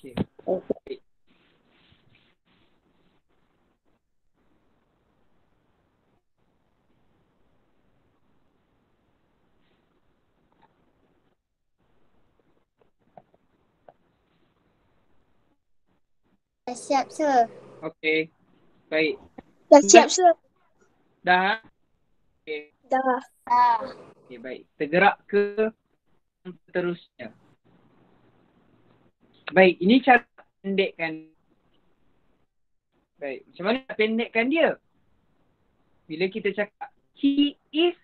Okay. Siap, sir. Okay. Baik. Dah siap, sir. Dah? Okay. Dah. Okay, baik. Tergerak ke yang seterusnya. Baik, ini cara pendekkan. Baik, macam mana nak pendekkan dia? Bila kita cakap he is,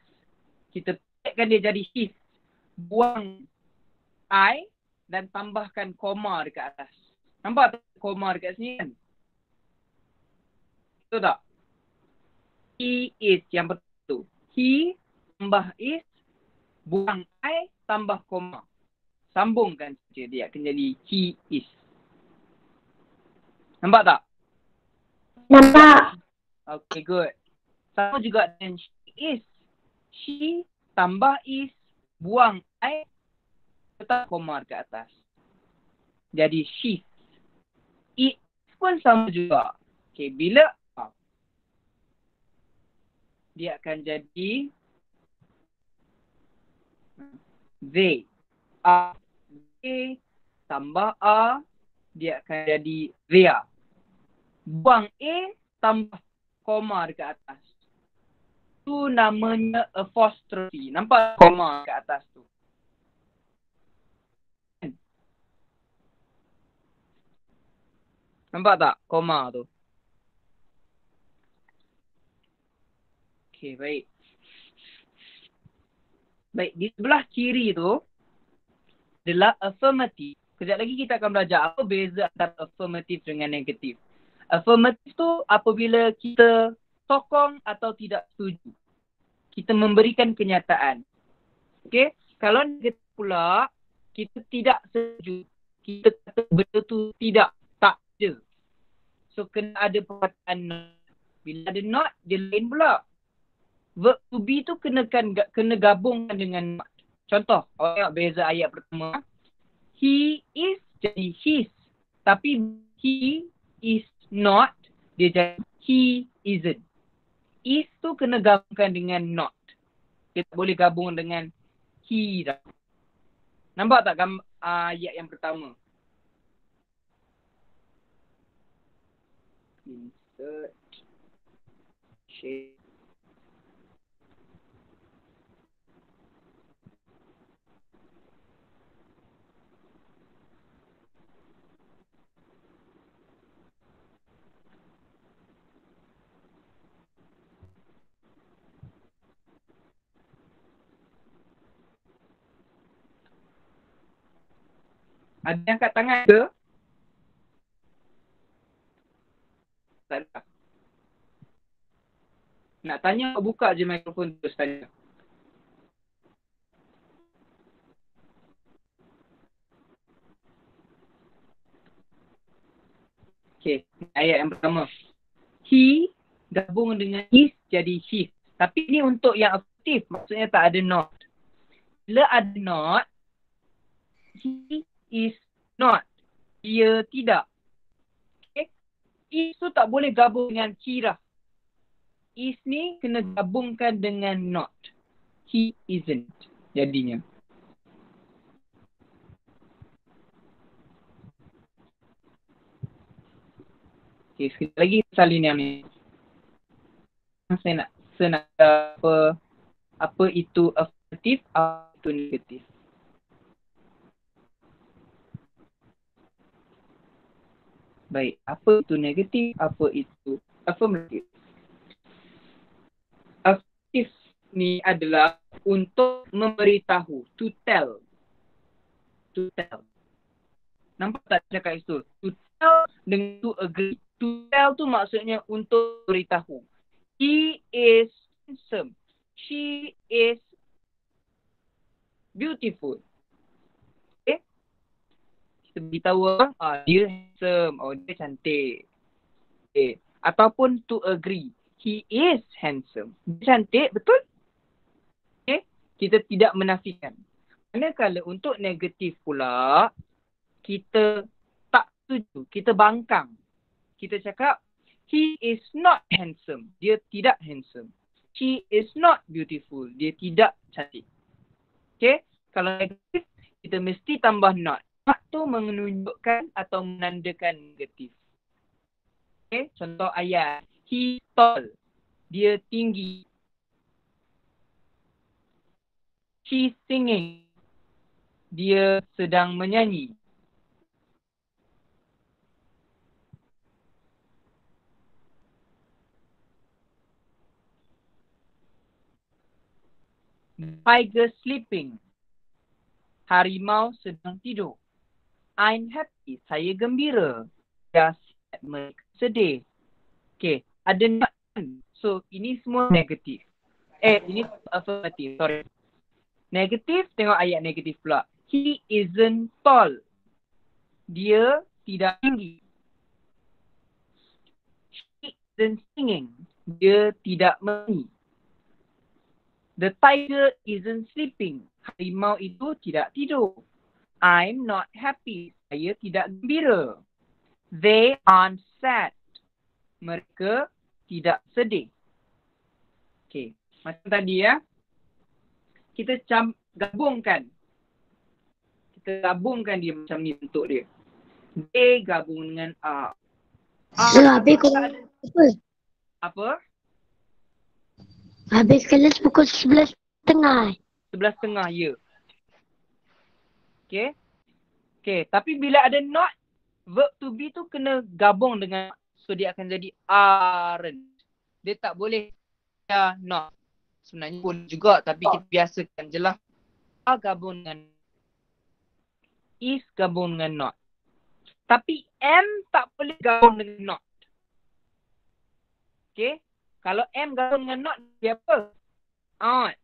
kita pendekkan dia jadi his. Buang I dan tambahkan koma dekat atas. Nampak tak koma dekat sini kan? Betul tak? He is yang betul. He tambah is, buang I, tambah koma. Sambungkan saja, dia akan jadi he is. Nampak tak? Nampak. Okay, good. Sama juga dengan she is. She tambah is, buang I, letak koma dekat atas. Jadi she. It pun sama juga. Okay, bila dia akan jadi they. They tambah a, dia akan jadi their. Buang a, tambah koma dekat atas. Tu namanya apostrophe. Nampak koma dekat atas tu? Nampak tak koma tu? Okay, baik. Baik, di sebelah kiri tu adalah affirmative. Kejap lagi kita akan belajar apa beza antara affirmative dengan negatif. Affirmative tu apabila kita sokong atau tidak setuju. Kita memberikan kenyataan. Okay? Kalau negatif pula, kita tidak setuju. Kita kata benda tu tidak, tak ada. So, kena ada perkataan not. Bila ada not, dia lain pula. Verb to be tu kena gabungkan dengan not. Contoh, awak tengok beza ayat pertama. He is jadi his. Tapi he is not, dia jadi he isn't. Is tu kena gabungkan dengan not. Kita boleh gabung dengan he dah. Nampak tak ayat yang pertama? Insert. Share. Ada yang angkat tangan ke? Tak ada. Nak tanya, buka je mikrofon terus tanya. Okay, ayat yang pertama. He gabung dengan is jadi his. Tapi ni untuk yang aktif, maksudnya tak ada not. Bila ada not, he is not. Dia tidak. Okay. Is tu tak boleh gabung dengan he dah. Is ni kena gabungkan dengan not. He isn't jadinya. Okay, sekali lagi salin yang ni. Saya nak apa itu affirmative, apa itu negatif. Baik, apa itu negatif, apa itu affirmative. Affirmative ni adalah untuk memberitahu, to tell. To tell. Nampak tak cakap itu? To tell dengan to agree. To tell tu maksudnya untuk beritahu. He is handsome. She is beautiful. Okay? Kita beritahu orang, dia handsome, dia cantik. Okay. Ataupun to agree. He is handsome. Dia cantik, betul? Okay? Kita tidak menafikan. Manakala untuk negatif pula, kita tak setuju. Kita bangkang. Kita cakap, he is not handsome. Dia tidak handsome. She is not beautiful. Dia tidak cantik. Okay? Kalau negatif, kita mesti tambah not. Not tu menunjukkan atau menandakan negatif. Okay? Contoh ayat. He tall. Dia tinggi. She singing. Dia sedang menyanyi. Tiger sleeping. Harimau sedang tidur. I'm happy. Saya gembira. Dia sad. Mereka sedih. Okay. Ada not. So, ini semua negatif. Ini affirmative. Sorry. Negatif, tengok ayat negatif pula. He isn't tall. Dia tidak tinggi. She isn't singing. Dia tidak menyanyi. The tiger isn't sleeping. Harimau itu tidak tidur. I'm not happy. Saya tidak gembira. They aren't sad. Mereka tidak sedih. Okay. Macam tadi ya. Kita gabungkan. Kita gabungkan dia macam ni bentuk dia. They gabung dengan A. Habis kelas apa? Apa? Habis kelas pukul 11.30. 11.30, ya. Okay. Okay. Tapi bila ada not, verb to be tu kena gabung dengan, so dia akan jadi aren't. Dia tak boleh not. Sebenarnya boleh juga, tapi kita biasakan je lah. A gabung dengan is gabung dengan not. Tapi am tak boleh gabung dengan not. Okay. Kalau am gabung dengan not, dia apa? Aren't.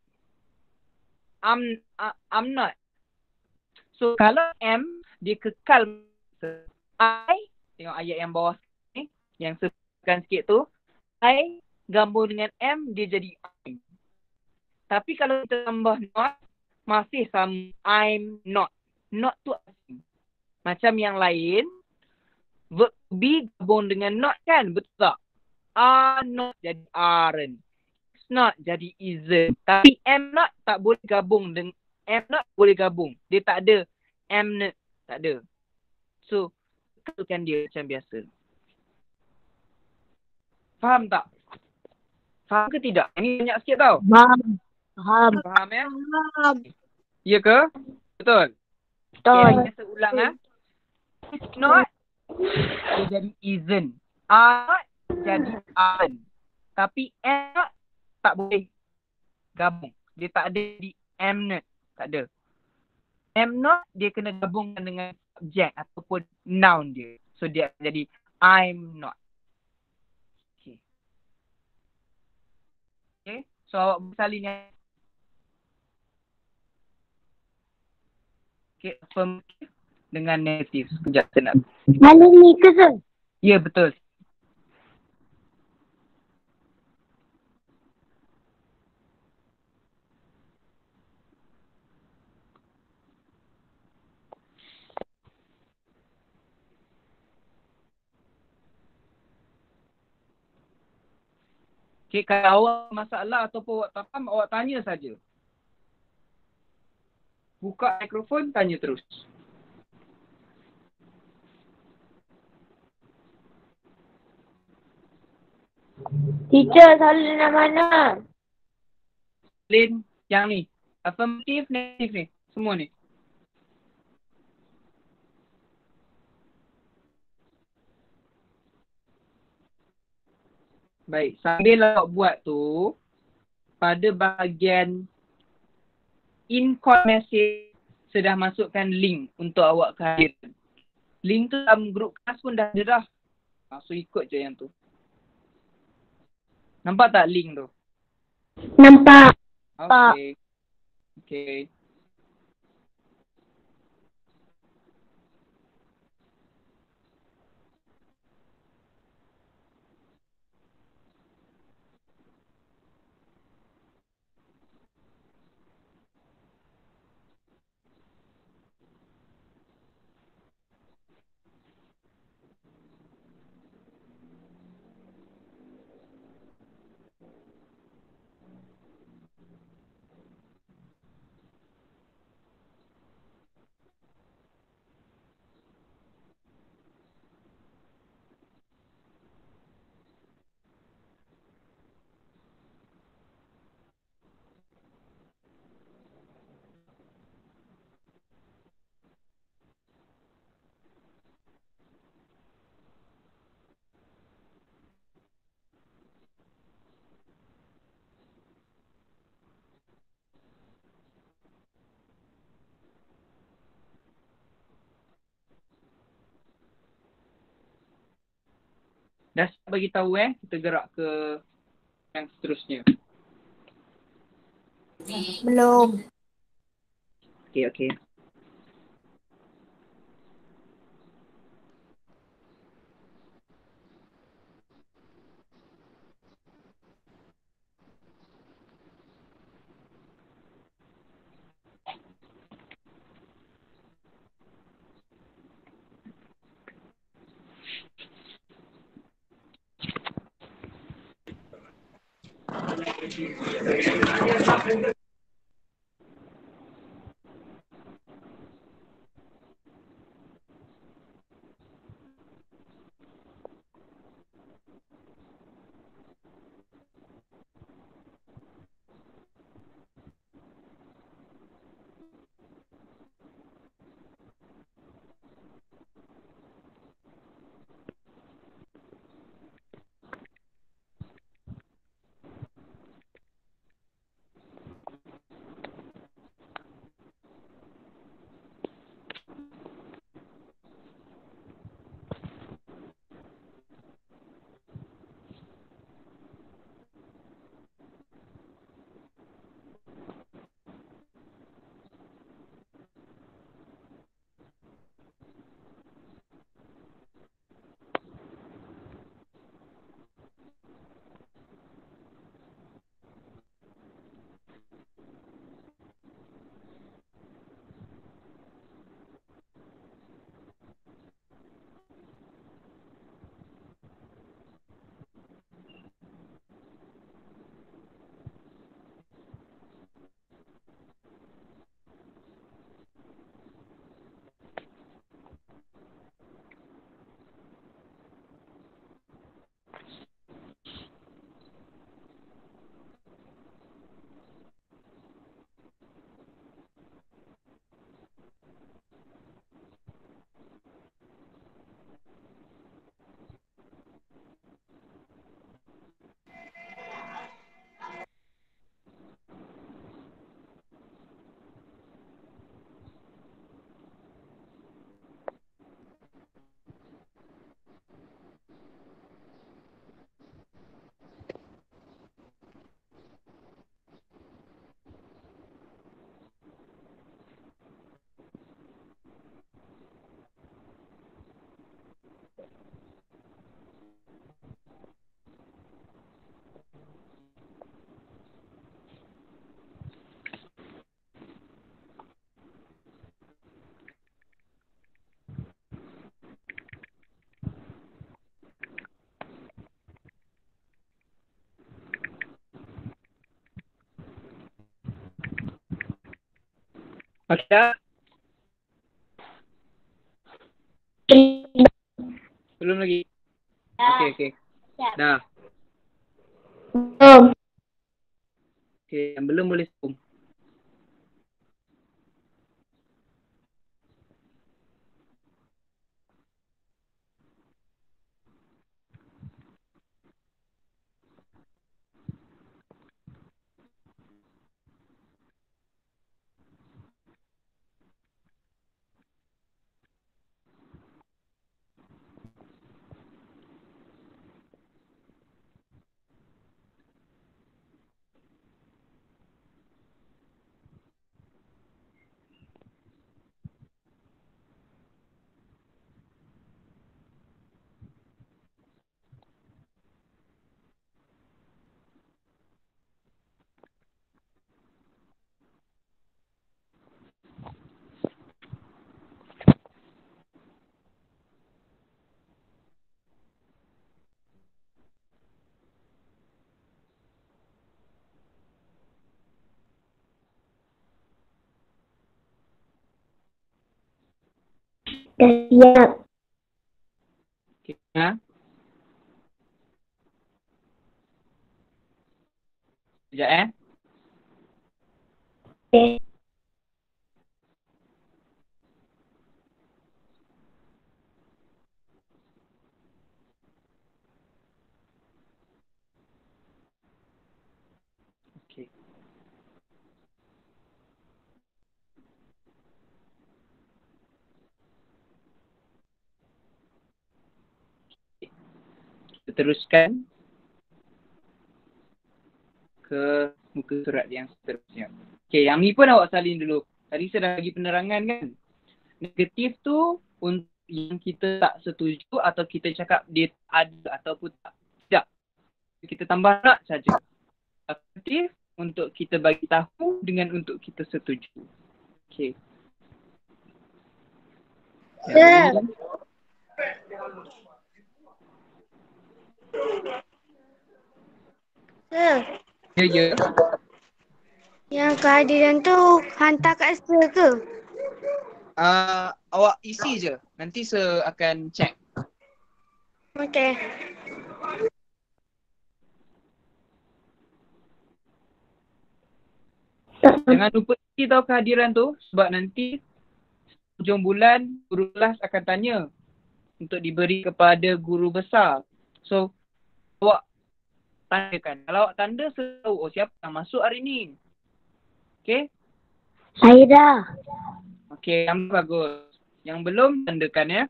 I'm not. So kalau am, dia kekal. I, tengok ayat yang bawah ni, yang sebutkan sikit tu. I gabung dengan am, dia jadi I'm. Tapi kalau kita tambah not, masih sama I'm not. Not tu asing. Macam yang lain, verb be gabung dengan not kan? Betul tak? Are not jadi aren't. It's not jadi isn't. Tapi am not tak boleh gabung dengan am not boleh gabung. Dia tak ada am not. Tak ada. So, kekalkan dia macam biasa. Faham tak? Faham ke tidak? Ini banyak sikit tau. Faham. Faham ya? Faham. Ya ke? Betul? Okay, saya ulang ha. It's not, dia jadi isn't. Are not, jadi aren't. Tapi am not, tak boleh gabung. Dia tak ada di am not. Tak ada. Am not, dia kena gabungkan dengan subjek ataupun noun dia. So, dia akan jadi I'm not. Okay. Okay. So, awak bersalin yang okay, affirmative dengan negatif. Sekejap saya nak. Malam ni ke Zul? Ya, betul. Okay, kalau awak masalah ataupun awak tak faham, awak tanya saja. Buka mikrofon, tanya terus. Teacher, salin nak mana? Lain yang ni. Affirmative, negatif ni. Semua ni. Baik, sambil awak buat tu, pada bahagian in-call message, sudah masukkan link untuk awak kehadiran. Link tu dalam grup kelas pun dah ada dah. So ikut je yang tu. Nampak tak link tu? Nampak. Okay. Okay. Dah siap bagi tahu kita gerak ke yang seterusnya. Belum. Okey, okey. Okey dah? Belum lagi? Okey, okey. Dah. Belum. Okey, yang belum boleh zoom. Dah siap. Okey, ha? Sekejap Okay. Okey. Kita Kita teruskan ke muka surat yang seterusnya. Okay, yang ni pun awak salin dulu. Tadi saya dah bagi penerangan kan. Negatif tu untuk yang kita tak setuju atau kita cakap dia ada ataupun tak. Tidak. Kita tambah nak saja. Afirmatif untuk kita bagi tahu dengan untuk kita setuju. Okay. Sir. Sir, Ya, ya. yang kehadiran tu hantar kat sir ke? Awak isi je. Nanti saya akan check. Okey. Jangan lupa isi tahu kehadiran tu sebab nanti hujung bulan guru kelas akan tanya untuk diberi kepada guru besar. So, awak tandakan. Kalau awak tanda, saya tahu siapa yang masuk hari ni. Okay? Saya dah. Okay, yang bagus. Yang belum, tandakan ya.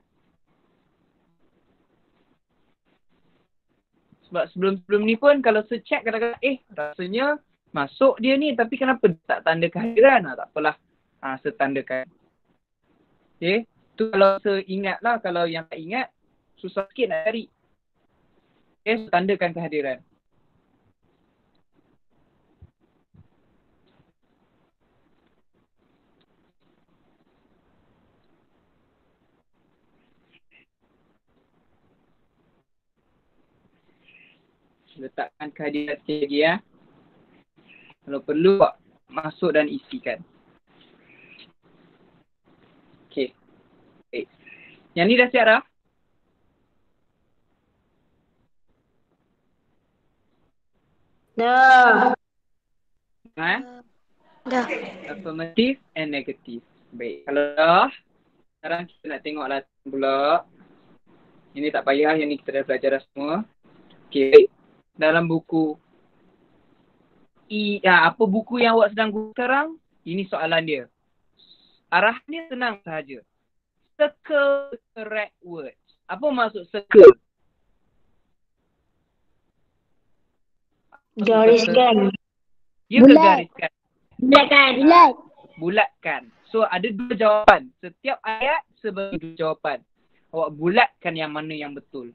Sebab sebelum-sebelum ni pun kalau saya check kadang-kadang, rasanya masuk dia ni tapi kenapa tak tanda kehadiran? Tak apalah. Saya tandakan. Okay? Tu kalau saya ingat lah. Kalau yang tak ingat, susah sikit nak cari. Okay, saya tandakan kehadiran. Letakkan kehadiran sikit lagi ya. Kalau perlu, masuk dan isikan. Okay. Okay. Yang ni dah siap dah? Dah. Dah. Affirmative and negative. Baik. Kalau dah, sekarang kita nak tengok latihan pula. Ini tak payah, yang ni kita dah belajar dah semua. Okay, baik. Dalam buku apa buku yang awak sedang guna sekarang? Ini soalan dia. Arahannya senang sahaja. Circle correct words. Apa maksud circle? Gariskan. Ya ke gariskan? Bulatkan. Bulatkan. So ada dua jawapan. Setiap ayat sebagai dua jawapan. Awak bulatkan yang mana yang betul.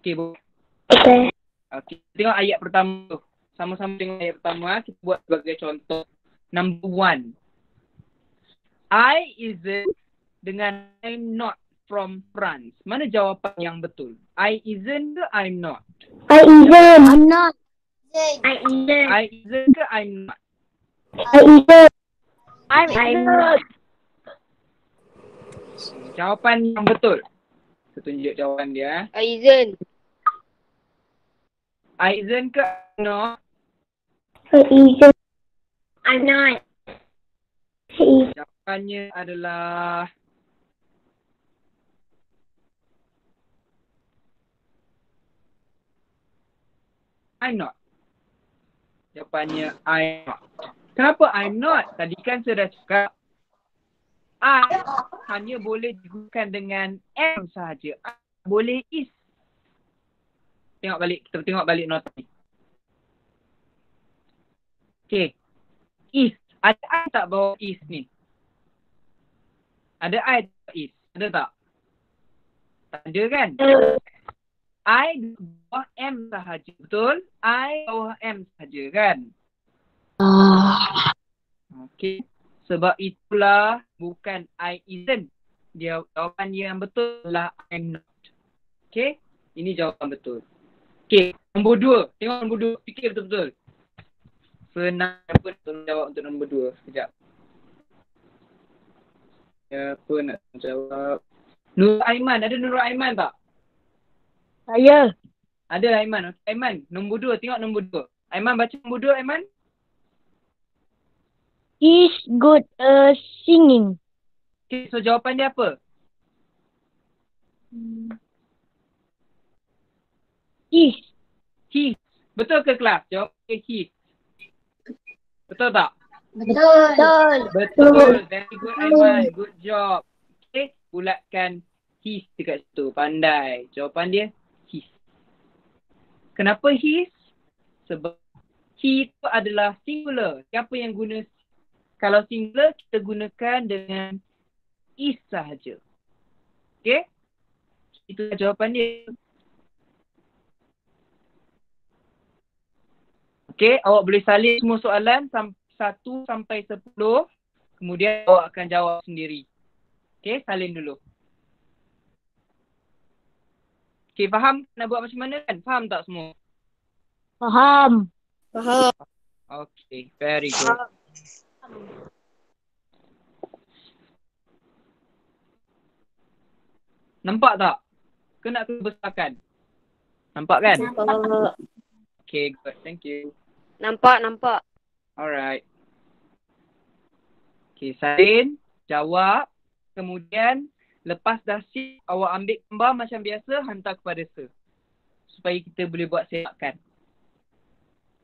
Okay, Okey. Okay. Tengok ayat pertama tu. Sama-sama tengok ayat pertama. Kita buat sebagai contoh. Number 1. I isn't dengan I'm not from France. Mana jawapan yang betul? I isn't ke I'm not? I isn't. I'm not. I isn't. I isn't ke I'm not? I isn't. I'm not. Jawapan yang betul. Saya tunjuk jawapan dia. I isn't. I isn't ke I'm not? I isn't. I'm not. Jawapannya adalah I'm not. Jawapannya I'm not. Kenapa I'm not? Tadi kan saya dah cakap I hanya boleh digunakan dengan am sahaja. I boleh is. Tengok balik, kita tengok balik nota ni. Okay. Is. Ada I tak bawah is ni? Ada I tak is? Ada tak? Tak ada kan? I bawah M sahaja. Betul? I bawah M sahaja kan? Okay. Sebab itulah bukan I isn't. Dia jawapan yang betul adalah I'm not. Okay? Ini jawapan betul. Okay. Nombor 2. Tengok nombor 2. Fikir betul-betul. Senang apa nak jawab untuk nombor 2? Sekejap. Siapa nak jawab? Nur Aiman. Ada Nur Aiman tak? Saya. Ada Aiman. Okay, Aiman. Nombor 2. Tengok nombor 2. Aiman baca nombor 2 Aiman. Is good singing. Okay, so jawapan dia apa? Is. He. Betul ke kelas? Jawab he. Betul tak? Betul. Betul. Very good Aiman. Good job. Okay, bulatkan his dekat situ. Pandai. Jawapan dia his. Kenapa his? Sebab he itu adalah singular. Siapa yang guna? Kalau singular, kita gunakan dengan is sahaja. Okay? Itu jawapan dia. Okay, awak boleh salin semua soalan 1 sampai 10. Kemudian awak akan jawab sendiri. Okay, salin dulu. Okay, faham nak buat macam mana kan? Faham tak semua? Faham. Okay, very good. Nampak tak? Ke nak besarkan? Nampak kan? Okay, good. Thank you. Nampak. Alright. Okay, salin, jawab. Kemudian, lepas dah sip, awak ambil gambar macam biasa, hantar kepada Sir. Supaya kita boleh buat sepakan.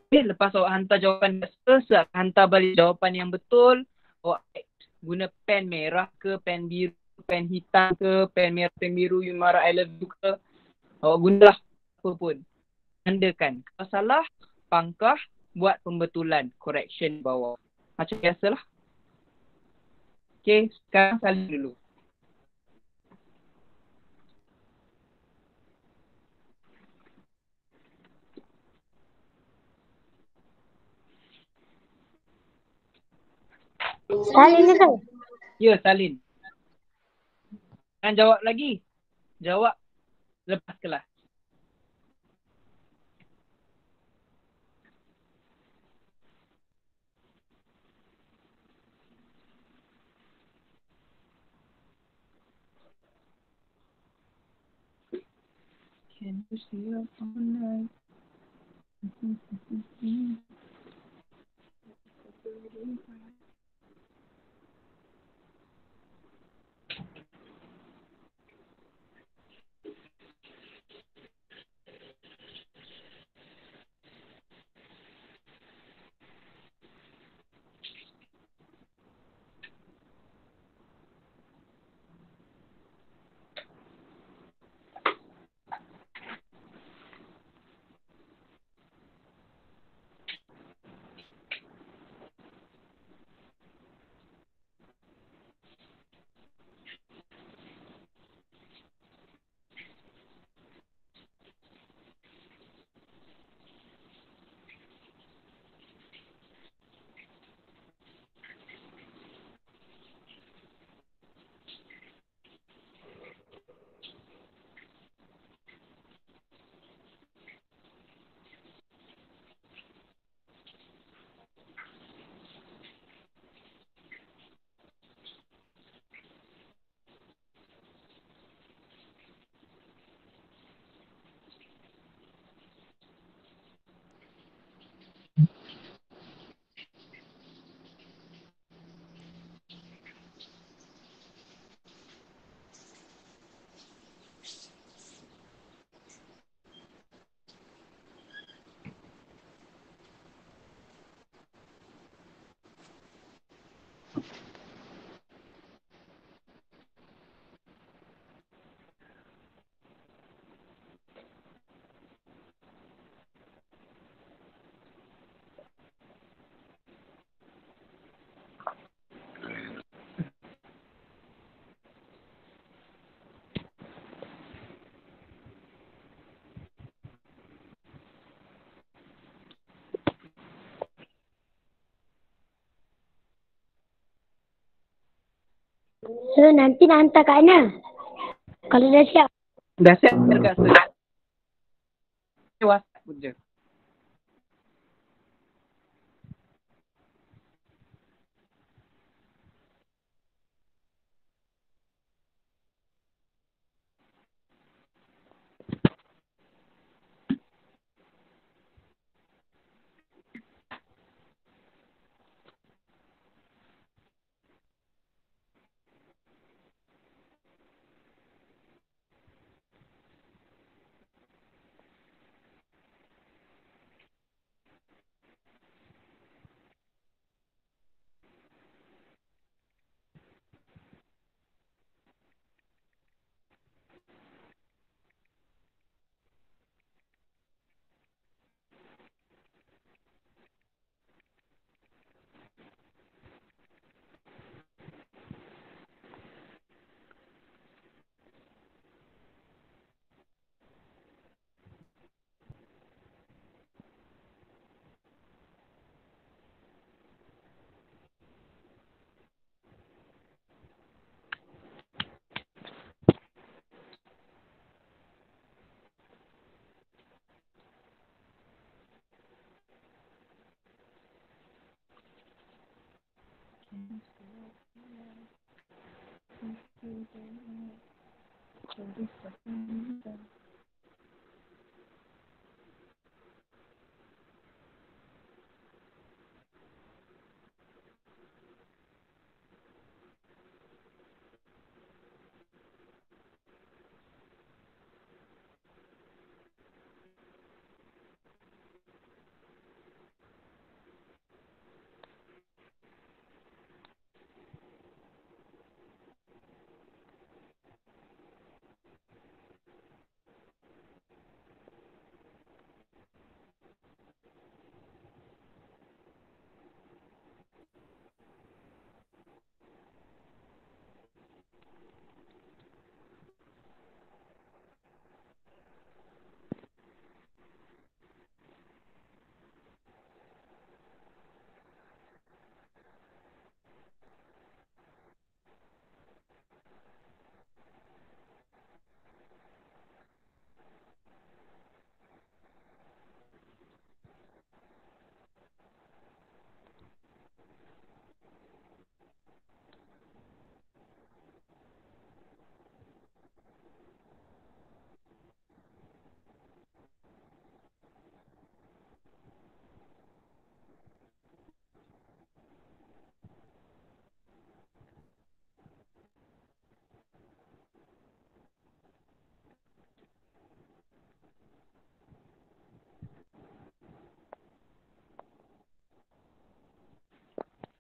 Okay, lepas awak hantar jawapan Sir, Sir akan hantar balik jawapan yang betul. Awak guna pen merah ke, pen biru, pen hitam ke, pen merah, pen biru, you marah, I love you ke. Awak gunalah apa pun. Tandakan. Kalau salah, pangkah, buat pembetulan, correction bawah. Macam biasalah. Okay, sekarang salin dulu. Salin ke? Ya, salin. Jangan jawab lagi. Jawab lepas kelas. Can you stay up all night? So, nanti nak hantar kat mana? Kalau dah siap. Dah siap dekat Sir. WhatsApp pun je.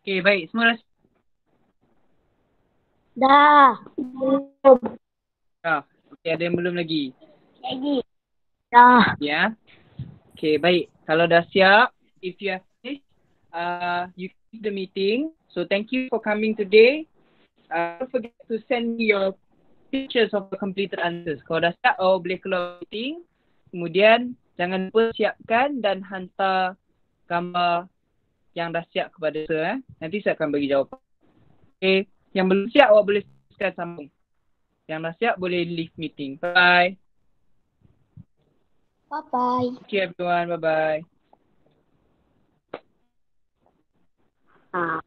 Okey, baik. Semua dah Dah. Belum. siap. Okey, ada yang belum lagi? Lagi. Dah. Ya. Okey, baik. Kalau dah siap, if you have finished, you can leave the meeting. So thank you for coming today. Don't forget to send me your pictures of the completed answers. Kalau dah siap, boleh keluar meeting. Kemudian jangan lupa siapkan dan hantar gambar yang dah siap kepada saya. Nanti saya akan bagi jawapan. Okay. Yang belum siap, awak boleh teruskan sambung. Yang dah siap, boleh leave meeting. Bye. Bye-bye. Okay everyone. Bye-bye. Ah.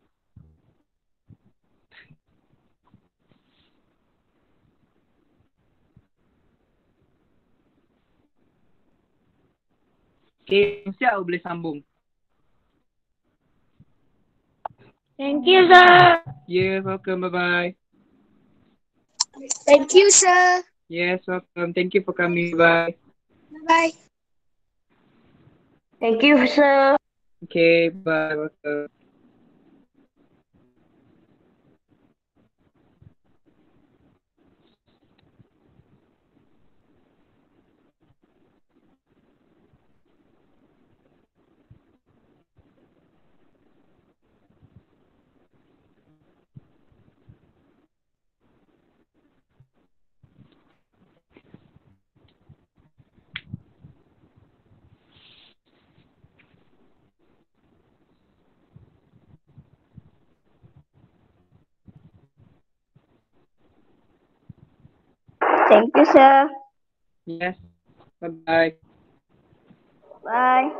Okay. Siap, awak boleh sambung. Thank you, sir. Yeah, welcome. Bye-bye. Thank you, sir. Yes, welcome. Thank you for coming. Bye. Bye. Thank you, sir. Okay, bye. Welcome. Thank you, sir. Yes. Bye-bye. Bye.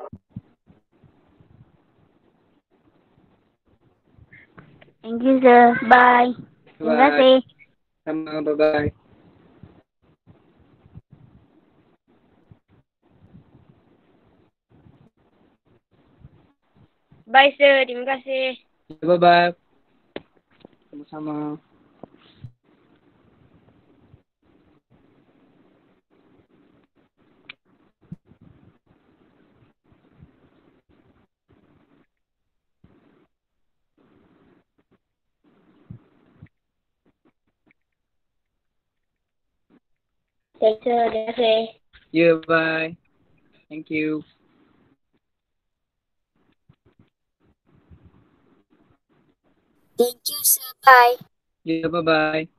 Thank you, sir. Bye. Terima Bye. kasih. Sama. Bye-bye. Bye, sir. Terima kasih. Bye-bye. Sama-sama. Thank you, sir. Terima kasih. Yeah, bye. Thank you. Thank you, sir. Bye. Yeah, bye-bye.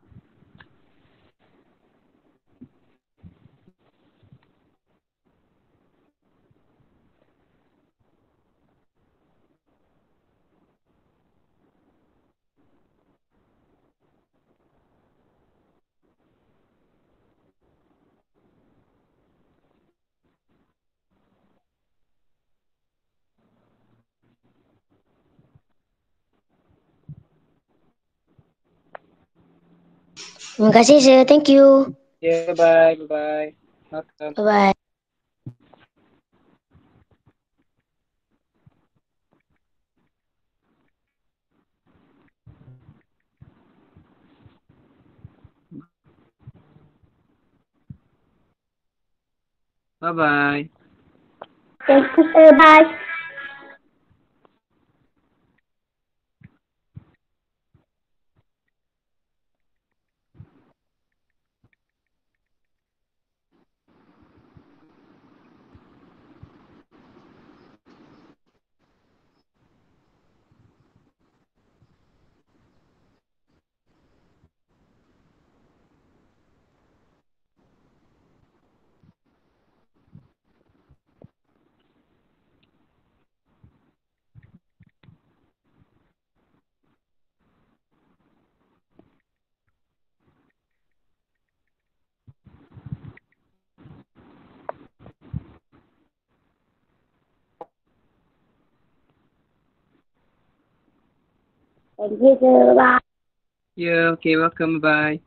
Terima kasih sir. Thank you. Yeah, bye. Bye-bye. Welcome. Bye-bye. Bye-bye. Thank you sir. Bye. Thank you sir. Bye. Yeah, okay, welcome. Bye.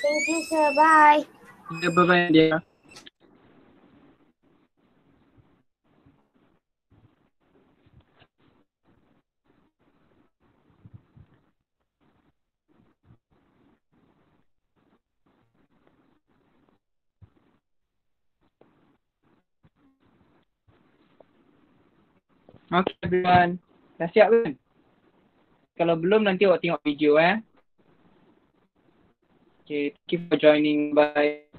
Thank you sir. Bye. Yeah, bye-bye, Nadia. Okay, everyone. Dah siap kan? Kalau belum, nanti awak tengok video Okay, thank you for joining. Bye.